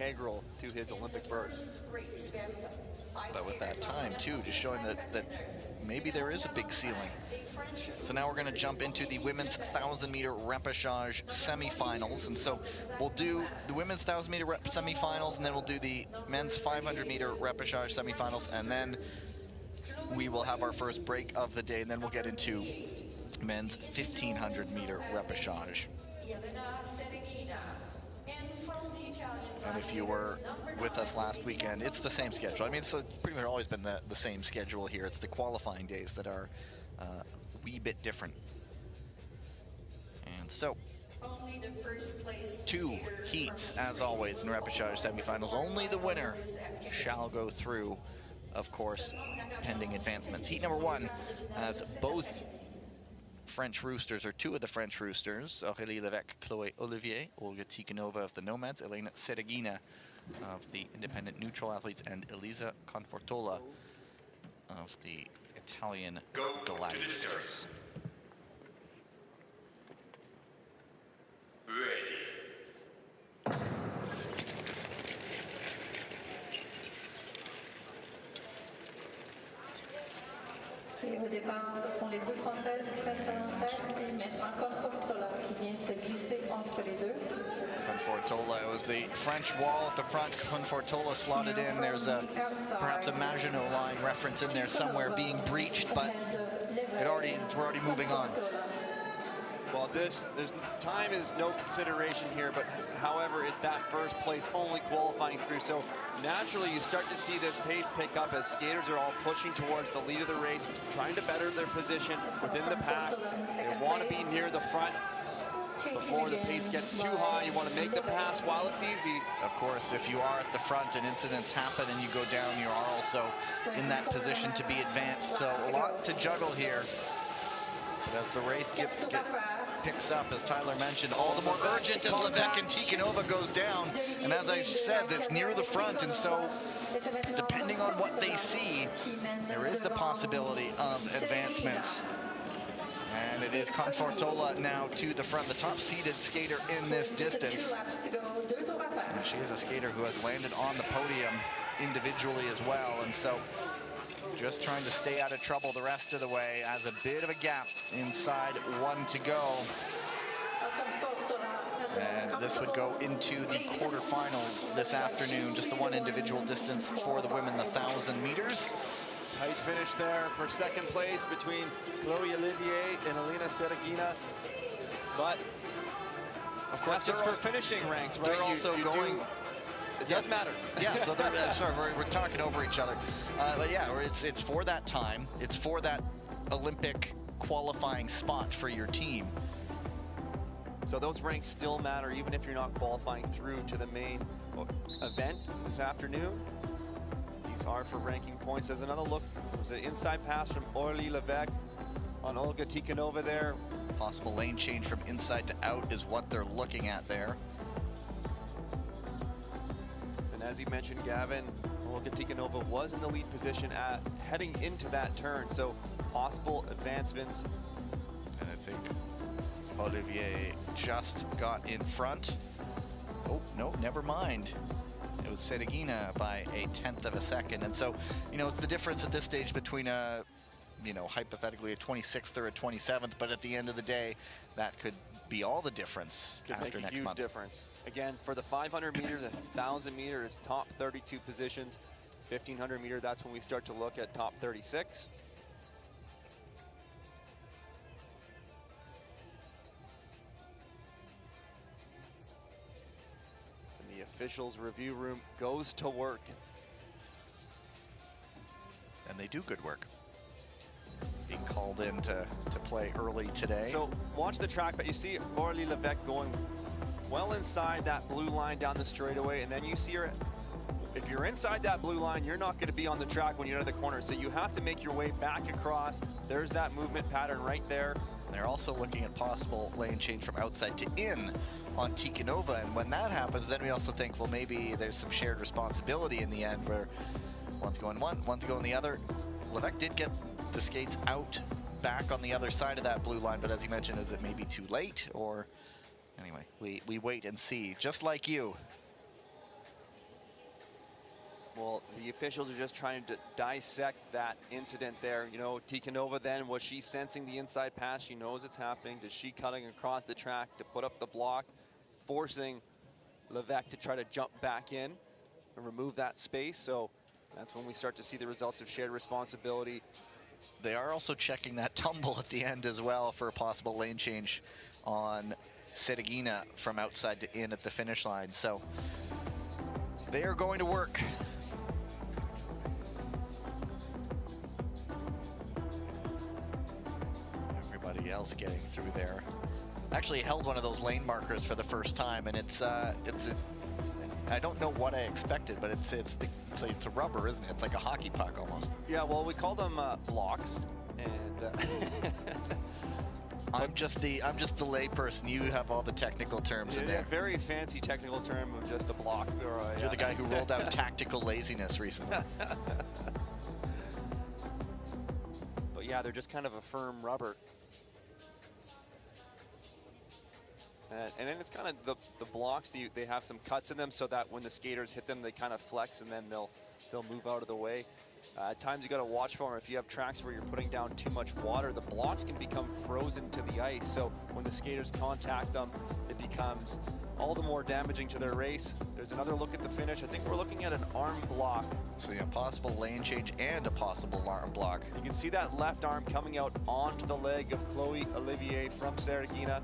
integral to his Olympic berth. But with that time too, just showing that maybe there is a big ceiling. So now we're going to jump into the women's 1,000-meter repechage semifinals, and so we'll do the women's 1,000-meter semifinals, and then we'll do the men's 500-meter repechage semifinals, and then we will have our first break of the day, and then we'll get into men's 1,500-meter repechage. And if you were with us last weekend, it's the same schedule. I mean, it's pretty much always been the same schedule here. It's the qualifying days that are a wee bit different. And so, 2 heats, as always, in repechage semifinals. Only the winner shall go through, of course, pending advancements. Heat number 1, as both French roosters, or 2 of the French roosters, Aurélie Lévesque, Chloé Olivier, Olga Tikhonova of the Nomads, Elena Sereghina of the Independent Neutral Athletes, and Elisa Confortola of the Italian Gladiators. Et au départ, ce sont les 2 Françaises qui restent en tête, et maintenant Confortola qui vient se glisser entre les deux. Confortola, it was the French wall at the front. Confortola slotted in. There's perhaps a Maginot Line reference in there somewhere being breached, but we're already moving on. Well, time is no consideration here, but however, it's that first place only qualifying through. So naturally, you start to see this pace pick up as skaters are all pushing towards the lead of the race, trying to better their position within the pack. They want to be near the front before the pace gets too high. You want to make the pass while it's easy. Of course, if you are at the front and incidents happen and you go down, you are also in that position to be advanced. So a lot to juggle here. But as the race picks up, as Tyler mentioned, all the more urgent as Lévesque and Tikhonova goes down. And as I said, it's near the front, and so depending on what they see, there is the possibility of advancements. And it is Confortola now to the front, the top-seeded skater in this distance. And she is a skater who has landed on the podium individually as well, and so just trying to stay out of trouble the rest of the way, as a bit of a gap inside 1 to go. And this would go into the quarterfinals this afternoon, just the 1 individual distance for the women, the 1,000 meters. Tight finish there for second place between Chloé Olivier and Elena Sereghina. But of course, just for finishing ranks, right? They're also going. It does matter. Yeah, so sorry, we're talking over each other. But yeah, it's for that time. It's for that Olympic qualifying spot for your team. So those ranks still matter, even if you're not qualifying through to the main event this afternoon. These are for ranking points. There's another look. There's an inside pass from Aurélie Lévesque on Olga Tikhonova there. Possible lane change from inside to out is what they're looking at there. As you mentioned, Gavin, Olga Tikhonova was in the lead position heading into that turn, so possible advancements. And I think Olivier just got in front. Oh, no, never mind. It was Sereghina by a 1/10 of a second. And so, you know, it's the difference at this stage between a, you know, hypothetically a 26th or a 27th, but at the end of the day, that could be all the difference could after make a next huge month. difference. Again, for the 500 meter, the 1,000 meter is top 32 positions. 1,500 meter, that's when we start to look at top 36. And the officials' review room goes to work. And they do good work. Being called in to play early today. So watch the track, but you see Aurélie Lévesque going well inside that blue line down the straightaway, and then you see her, if you're inside that blue line, you're not going to be on the track when you're at the corner, so you have to make your way back across. There's that movement pattern right there. They're also looking at possible lane change from outside to in on Tikhonova, and when that happens, then we also think, well, maybe there's some shared responsibility in the end where one's going one, one's going the other. Lévesque did get the skates out back on the other side of that blue line, but as you mentioned, is it maybe too late? Or anyway, we wait and see, just like you. Well, the officials are just trying to dissect that incident there. You know, Tikhonova then, was she sensing the inside pass? She knows it's happening. Does she cutting across the track to put up the block, forcing Levesque to try to jump back in and remove that space? So that's when we start to see the results of shared responsibility. They are also checking that tumble at the end as well for a possible lane change on Sedegina from outside to in at the finish line. So they are going to work. Everybody else getting through there. Actually held one of those lane markers for the first time, and I don't know what I expected, but it's a rubber, isn't it? It's like a hockey puck almost. Yeah, well, we call them blocks, and I'm just the layperson. You have all the technical terms in there. A very fancy technical term of just a block. Or You're the guy who rolled out tactical laziness recently. But yeah, they're just kind of a firm rubber. And then it's kind of the blocks, they have some cuts in them so that when the skaters hit them, they kind of flex and then they'll move out of the way. At times you got to watch for them. If you have tracks where you're putting down too much water, the blocks can become frozen to the ice. So when the skaters contact them, it becomes all the more damaging to their race. There's another look at the finish. I think we're looking at an arm block. So yeah, possible lane change and a possible arm block. You can see that left arm coming out onto the leg of Chloe Olivier from Sedegina.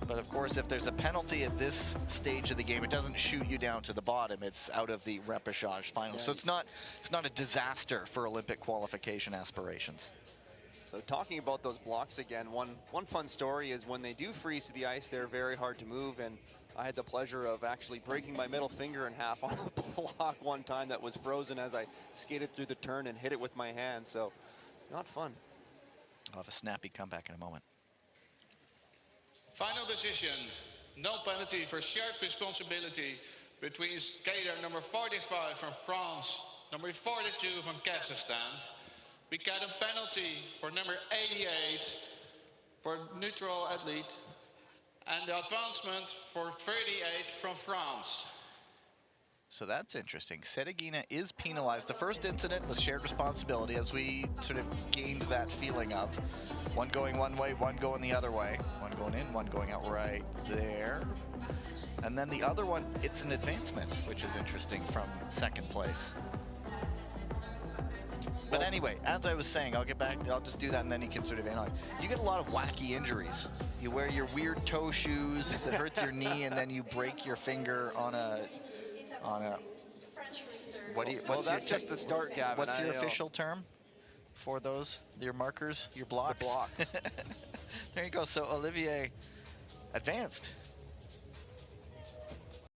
But of course, if there's a penalty at this stage of the game, it doesn't shoot you down to the bottom. It's out of the repechage final. Yeah. So it's not a disaster for Olympic qualification aspirations. So talking about those blocks again, one fun story is when they do freeze to the ice, they're very hard to move. And I had the pleasure of actually breaking my middle finger in half on a block one time that was frozen as I skated through the turn and hit it with my hand. So not fun. I'll have a snappy comeback in a moment. Final decision, no penalty for shared responsibility between skater number 45 from France, number 42 from Kazakhstan. We got a penalty for number 88 for neutral athlete and the advancement for 38 from France. So that's interesting. Sedegina is penalized. The first incident was shared responsibility, as we sort of gained that feeling of one going one way, one going the other way. One going in, one going out right there. And then the other one, it's an advancement, which is interesting, from second place. But anyway, as I was saying, I'll get back, I'll just do that and then you can sort of analyze. You get a lot of wacky injuries. You wear your weird toe shoes that hurts your knee and then you break your finger on a that's just the start, Gavin. What's your official term for those? Your markers, your blocks? The blocks. There you go. So Olivier advanced